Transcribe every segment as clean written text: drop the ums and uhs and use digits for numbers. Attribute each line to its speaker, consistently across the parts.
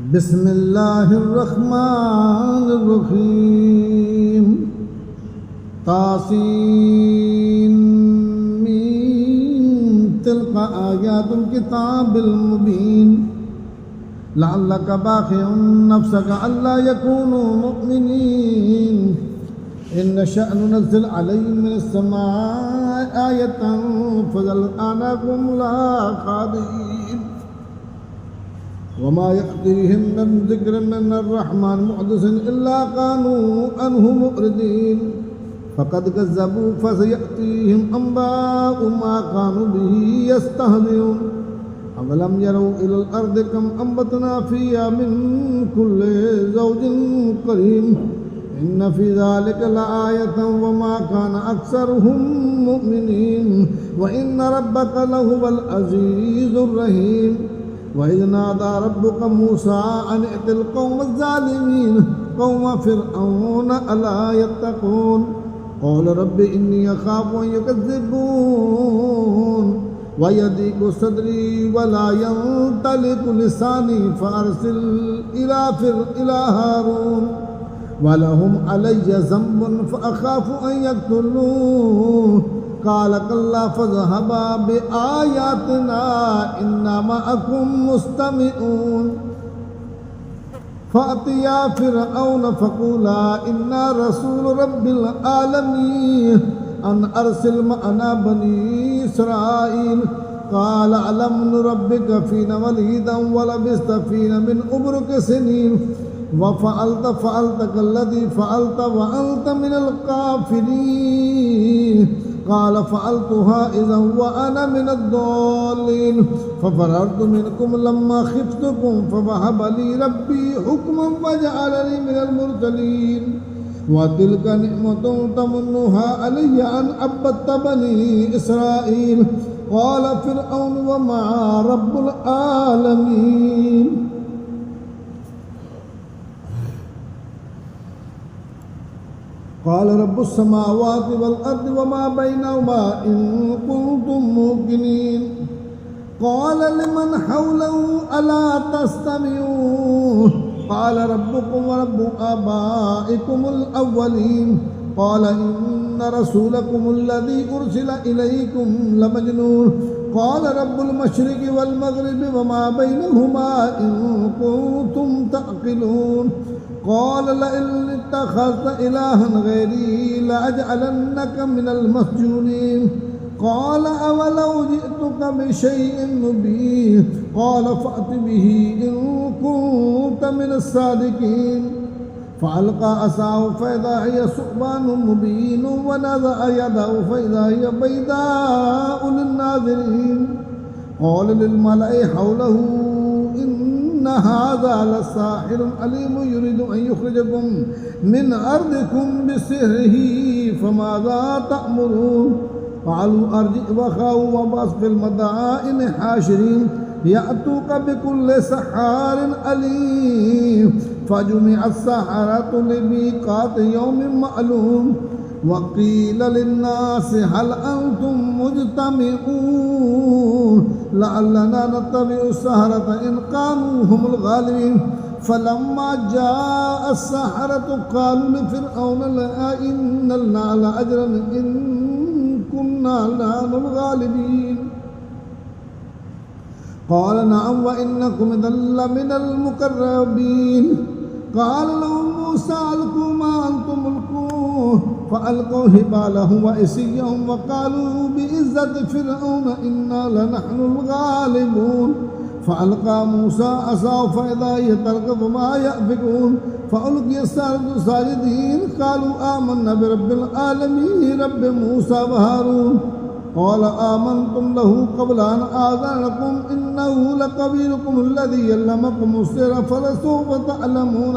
Speaker 1: بسم الله الرحمن الرحيم طاسين تلك آيات الكتاب المبين لعلك باخع نفسك ألا يكونوا مؤمنين إن نشأ ننزل عليهم من السماء آية فظلت أعناقهم لها خاضعين وما يأتيهم من ذكر من الرحمن محدث إلا كانوا عنه مؤردين فقد كذبوا فسيأتيهم أنباء ما كانوا به يستهزئون أولم يروا إلى الأرض كم أنبتنا فيها من كل زوج كريم إن في ذلك لآية وما كان أكثرهم مؤمنين وإن ربك لهو العزيز الرحيم وإذ نادى ربك موسى أن ائت القوم الظالمين قوم فرعون ألا يتقون قال رب إني أخاف أن يكذبون ويضيق صدري ولا ينطلق لساني فأرسل إلى هارون ولهم علي ذنب فأخاف أن يقتلون قال كلا فاذهبا بآياتنا إنا معكم مستمعون فأتيا فرعون فقولا إنا رسول رب العالمين أن أرسل معنا بني إسرائيل قال ألم نربك فينا وليدا ولبثت فينا من عمرك سنين فعلتك الذي فعلت وأنت من الكافرين قال فعلتها إذا وأنا من الضالين ففررت منكم لما خفتكم فوهب لي ربي حكما وجعلني من المرسلين وتلك نعمة تمنها علي أن عبدت بني إسرائيل قال فرعون وما رب العالمين قال رب السماوات والأرض وما بينهما إن كنتم موقنين قال لمن حوله ألا تستمعون قال ربكم ورب آبائكم الأولين قال إن رسولكم الذي أرسل إليكم لمجنون قال رب المشرق والمغرب وما بينهما إن كنتم تعقلون قال لئن اتخذت إلها غيري لأجعلنك من المسجونين قال أولو جئتك بشيء مبين قال فأت به إن كنت من الصادقين فألقى عصاه فإذا هي ثعبان مبين ونزع يده فإذا هي بيضاء للناظرين قال للملأ حوله إن هذا لساحر عليم يريد أن يخرجكم من أرضكم بسحره فماذا تأمرون قالوا أرجع وأخاه وابعث في المدائن حاشرين يأتوك بكل سحار عليم فجمع السحرة لميقات يوم معلوم وقيل للناس هل أنتم مجتمعون لعلنا نتبع السحرة إن كانوا هم الغالبين فلما جاء السحرة قالوا لفرعون إن لنا لأجرا إن كنا نحن الغالبين قال نعم وإنكم إذا لمن المقربين قال لهم موسى ألقوا ما أنتم ملقوه فألقوا هبالهم وعصيهم وقالوا بعزة فرعون إنا لنحن الغالبون فألقى موسى عصاه فإذا هي تلقف ما يأفكون فألقي السحرة ساجدين قالوا آمنا برب العالمين رب موسى وهارون قال آمنتم له قبل أن آذن لكم إنه لكبيركم الذي علمكم السحر فلسوف تعلمون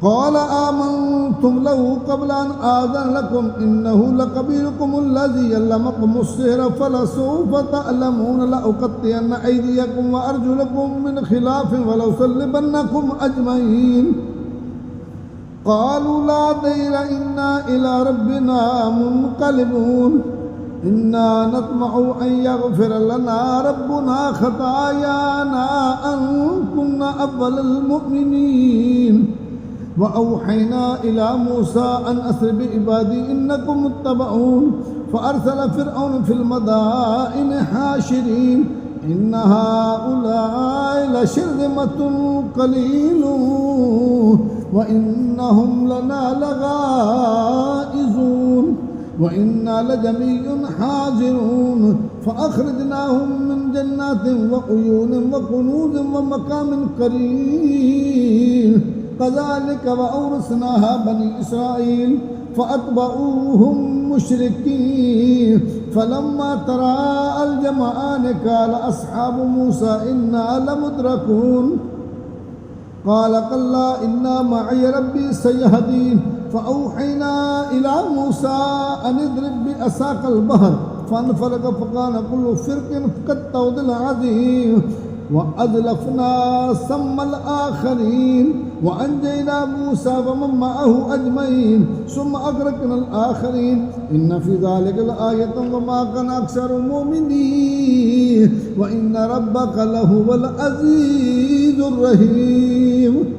Speaker 1: قال آمنتم له قبل أن آذن لكم إنه لكبيركم الذي علمكم السحر فلسوف تعلمون لأقطعن أيديكم وأرجلكم من خلاف ولأصلبنكم أجمعين قالوا لا ضير إنا إلى ربنا منقلبون إنا نطمع أن يغفر لنا ربنا خطايانا أن كنا أول المؤمنين وأوحينا إلى موسى أن أسر بعبادي إنكم متبعون فأرسل فرعون في المدائن حاشرين إن هؤلاء لشرذمة قليلون وإنهم لنا لغائزون وإنا لجميع حاذرون فأخرجناهم من جنات وعيون وكنوز ومقام كريم كذلك وأورثناها بني إسرائيل فأتبعوهم مشركين فلما تراءى الجمعان قال أصحاب موسى إنا لمدركون قال كلا إن معي ربي سيهدين فأوحينا إلى موسى أن اضرب بعصاك البحر فانفلق فكان كل فرق كالطود العظيم وأزلفنا ثم الآخرين وأنجينا موسى ومن معه أجمعين ثم أغرقنا الآخرين إن في ذلك لآية وما كان أكثر المؤمنين وإن ربك لهو العزيز الرحيم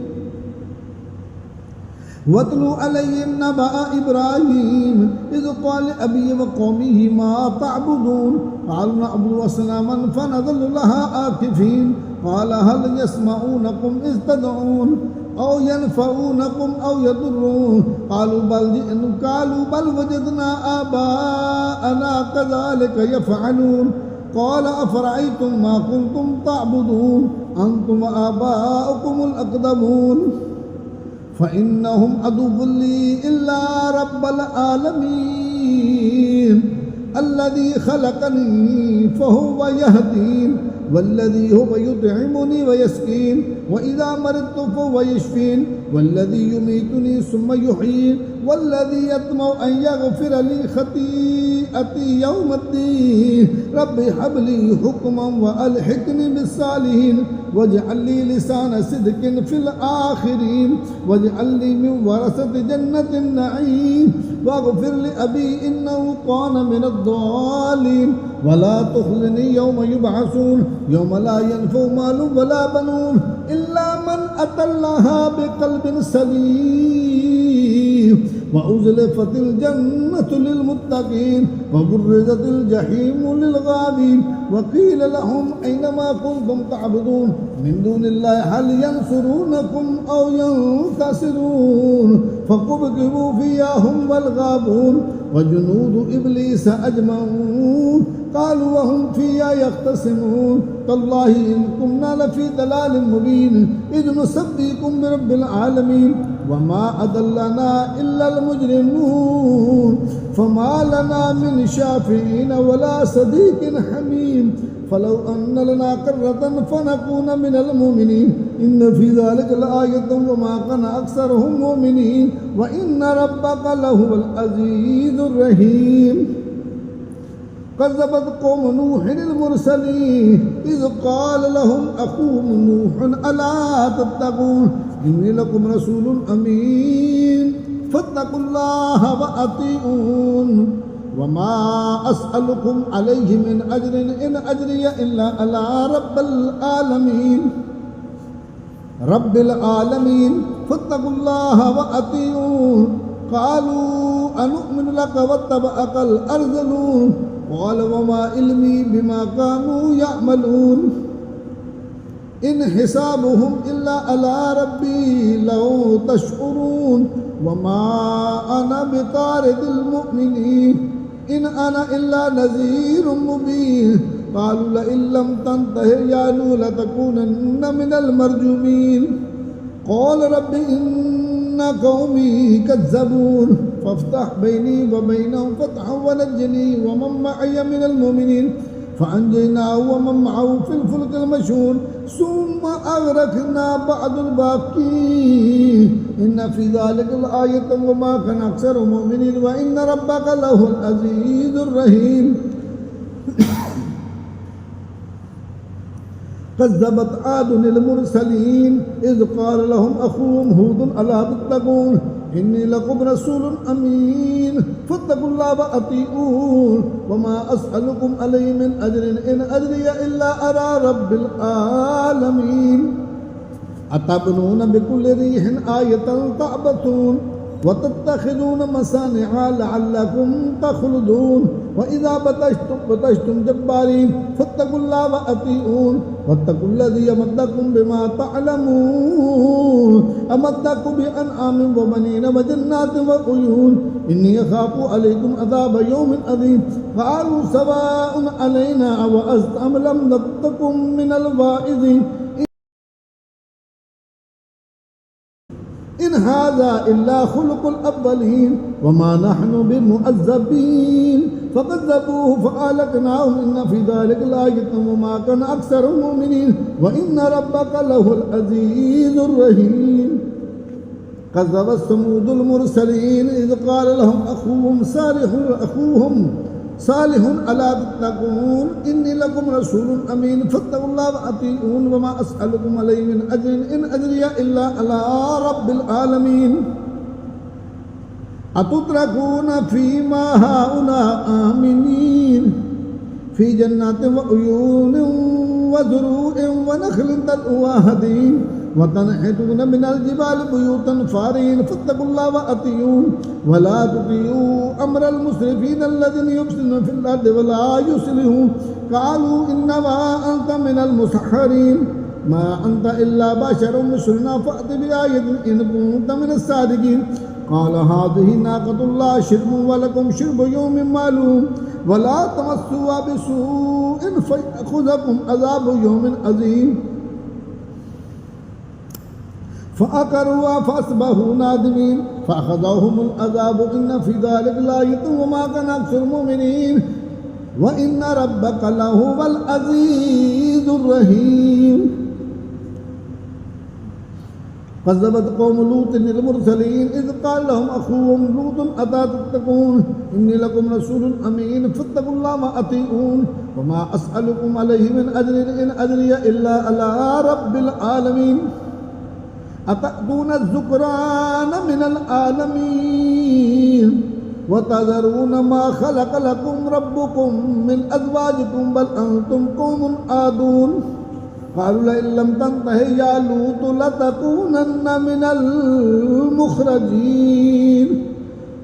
Speaker 1: واتلو عليهم نبأ إبراهيم إذ قال لأبيه وقومه ما تعبدون قالوا نعبد أصناما فنظل لها عاكفين قال هل يسمعونكم إذ تدعون أو ينفعونكم أو يضرون قالوا بل وجدنا آباءنا كذلك يفعلون قال أفرأيتم ما كنتم تعبدون أنتم وآباؤكم الأقدمون فإنهم عدو لي إلا رب العالمين الذي خلقني فهو يهدين والذي هو يطعمني ويسقين وإذا مرضت فهو يشفين والذي يميتني ثم يحيين والذي يطمع أن يغفر لي خطيئتي يوم الدين ربي هب لي حكما وألحقني بالصالحين واجعل لي لسان صدق في الآخرين واجعل لي من ورثة جنة النعيم واغفر لأبي إنه كان من الضالين ولا تخزني يوم يبعثون يوم لا ينفع مال ولا بنون إلا من أتى الله بقلب سليم وأزلفت الجنة للمتقين وبرزت الجحيم للغابين وقيل لهم أينما كنتم تعبدون من دون الله هل ينصرونكم أو ينتصرون فكبكبوا فيها هم والغابون وجنود إبليس أجمعون قالوا وهم فيها يختصمون تالله إن كنا لفي ضلال مبين إذ نسبيكم برب العالمين وما أضلنا إلا المجرمون فما لنا من شافعين ولا صديق حميم فلو أن لنا كرة فنكون من المؤمنين إن في ذلك لآية وما كان أكثرهم مؤمنين وإن ربك لهو العزيز الرحيم كذبت قوم نوح المرسلين إذ قال لهم أخوهم نوح ألا تتقون إني لكم رسول أمين فاتقوا الله وأطيعون وما أسألكم عليه من أجر إن أجري إلا على رب العالمين فاتقوا الله وأطيعون قالوا أنؤمن لك واتبعك الأرذلون قال وما علمي بما كانوا يعملون إن حسابهم إلا على ربي لو تشعرون وما أنا بطارد المؤمنين إن أنا إلا نذير مبين قالوا لئن لم تنته يا نوح لتكونن من المرجومين قال رب إن قومي كذبون فافتح بيني وبينهم فتحا ونجني ومن معي من المؤمنين فأنجيناه ومن معه في الفلك المشهور ثم أغرقنا بعد الباقين إن في ذلك الآية وما كان أكثر المؤمنين وإن ربك له العزيز الرحيم كذبت عاد المرسلين إذ قال لهم أخوهم هود ألا تتقون إني لكم رسول أمين فاتقوا الله وأطيعون وما أسألكم عليه من أجر إن أجري إلا على رب العالمين أتبنون بكل ريح آية تعبثون وتتخذون مصانع لعلكم تخلدون وإذا بطشتم جبارين فاتقوا الله وأطيعون واتقوا الذي يمدكم بما تعلمون أمدكم بأنعام وبنين وجنات وعيون إني أخاف عليكم عذاب يوم عظيم قالوا سواء علينا أوعظت أم لم نكن من الواعظين إن هذا إلا خلق الأولين وما نحن بمعذبين فكذبوه فأهلكناهم إن في ذلك لآية وما كان أكثر المؤمنين وإن ربك لهو العزيز الرحيم كذبت ثمود المرسلين إذ قال لهم أخوهم صالح ألا تتقون إني لكم رسول أمين فاتقوا الله وأطيعون وما أسألكم عليه من أجر إن أجري إلا على رب العالمين أتتركون فيما هؤلاء آمنين في جنات وعيون وزروع ونخل طلعها هضيم وتنحتون من الجبال بيوتا فارين فاتقوا الله وأطيعون ولا تطيعوا أمر المسرفين الذين يفسدون في الأرض ولا يصلحون قالوا إنما أنت من المسحرين ما أنت إلا بشر مثلنا فأت بآية إن كنت من الصادقين قال هذه ناقة الله شرب ولكم شرب يوم معلوم ولا تمسوها بسوء فيأخذكم عذاب يوم عظيم فأكروها فأصبحوا نادمين فأخذهم العذاب إن في ذلك لآية وما كان أكثر المؤمنين وإن ربك لهو العزيز الرحيم كذبت قوم لوط المرسلين إذ قال لهم أخوهم لوط ألا تتقون إني لكم رسول أمين فاتقوا الله وأطيعون وما أسألكم عليه من أجر إن أجري إلا على رب العالمين أتأتون الذكران من العالمين وتذرون ما خلق لكم ربكم من أزواجكم بل أنتم قوم عادون قالوا لئن لم تنته يا لوط لتكونن من المخرجين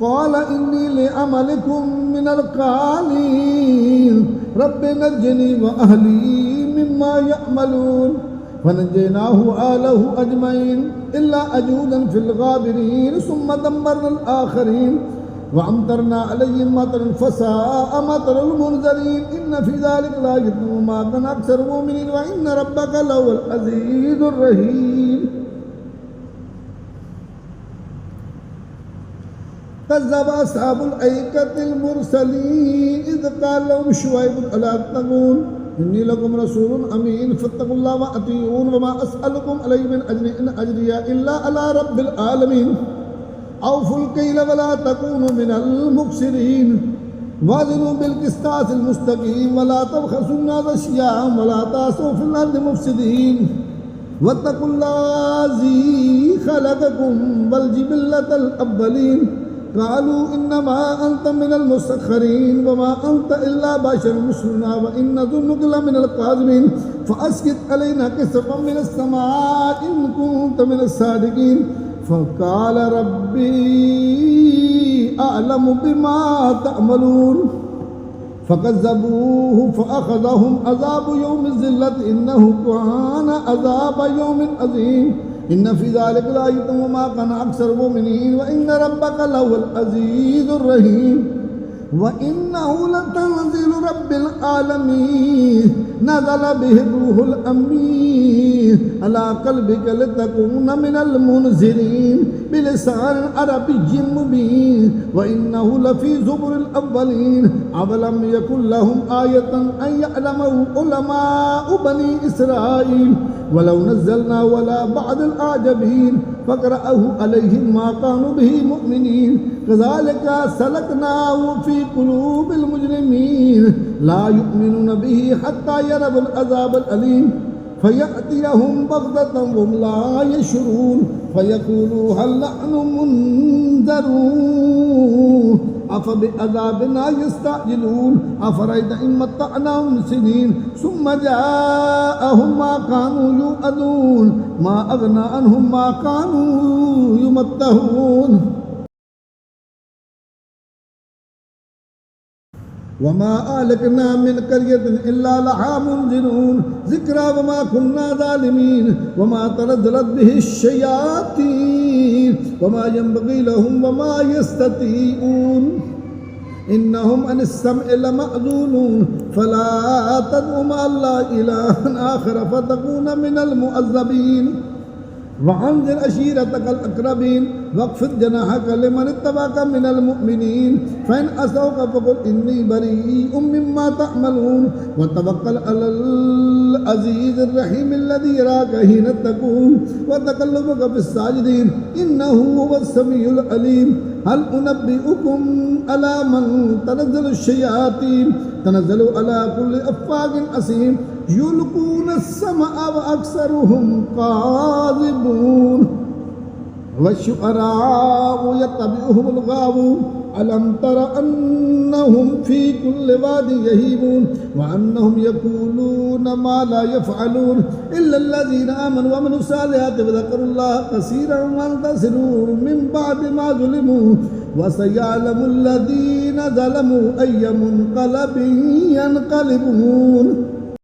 Speaker 1: قال إني لعملكم من القالين رب نجني وأهلي مما يعملون فنجيناه وآله أجمعين إلا عجوزا في الغابرين ثم دمرنا الآخرين وأمطرنا عليهم مطرا فساء مطر المنذرين إن في ذلك لآية وما كان أكثر المؤمنين وإن ربك لهو العزيز الرحيم كذب أصحاب الأيكة المرسلين إذ قال لهم شعيب ألا تتقون إني لكم رسول أمين فاتقوا الله وأطيعون وما أسألكم عليه من أجر إن أجري إلا على رب العالمين أوفوا الكيل ولا تكونوا من المفسدين وزنوا بالقسطاس المستقيم ولا تبخسوا الناس أشياءهم ولا تعثوا في الأرض مفسدين واتقوا الله الذي خلقكم والجبلة الأولين قالوا إنما أنت من المسخرين وما أنت إلا بشر مثلنا وإن ظنك لمن الكاذبين فأسقط علينا كسفا من السماء إن كنت من الصادقين فقال ربي أعلم بما تعملون فكذبوه فأخذهم عذاب يوم الذلة إنه كان عذاب يوم عظيم إن في ذلك لآية وما كان أكثر المؤمنين وإن ربك لهو العزيز الرحيم وإنه لتنزيل رب العالمين نزل به الروح الأمين على قلبك لتكون من المنذرين بلسان عربي مبين وإنه لفي زبر الأولين أولم يكن لهم آية أن يعلمه علماء بني إسرائيل ولو نزلنا ولا بعد الأعجبين فقرأه عليهم ما كانوا به مؤمنين كذلك سلكناه في قلوب المجرمين لا يؤمنون به حتى يروا العذاب الأليم فيأتيهم بغتة وهم لا يشعرون فيقولوا هل نحن منذرون أفبعذابنا يستعجلون أفرأيت إن متعناهم سنين ثم جاءهم ما كانوا يوعدون ما أغنى عنهم ما كانوا يمتعون وما أهلكنا من قرية إلا لها منذرون ذكرى وما كنا ظالمين وما تنزلت به الشياطين وما ينبغي لهم وما يستطيعون إنهم عن السمع لمعزولون فلا تدع مع الله إلها آخر فتكون من المعذبين وأنذر عشيرتك الأقربين واخفض جناحك لمن اتبعك من المؤمنين فإن عصوك فقل إني بريء مما تعملون وتوكل على العزيز الرحيم الذي يراك حين تقوم وتقلبك في الساجدين إنه هو السميع العليم هل أنبئكم على من تنزل الشياطين تنزل على كل أفاك أثيم يلقون السمع وأكثرهم كاذبون والشعراء يتبعهم الغاوون ألم تر أنهم في كل واد يهيمون وأنهم يقولون ما لا يفعلون إلا الذين آمنوا وعملوا الصالحات وذكروا الله كثيرا وانتصروا من بعد ما ظلموا وسيعلم الذين ظلموا أي منقلب ينقلبون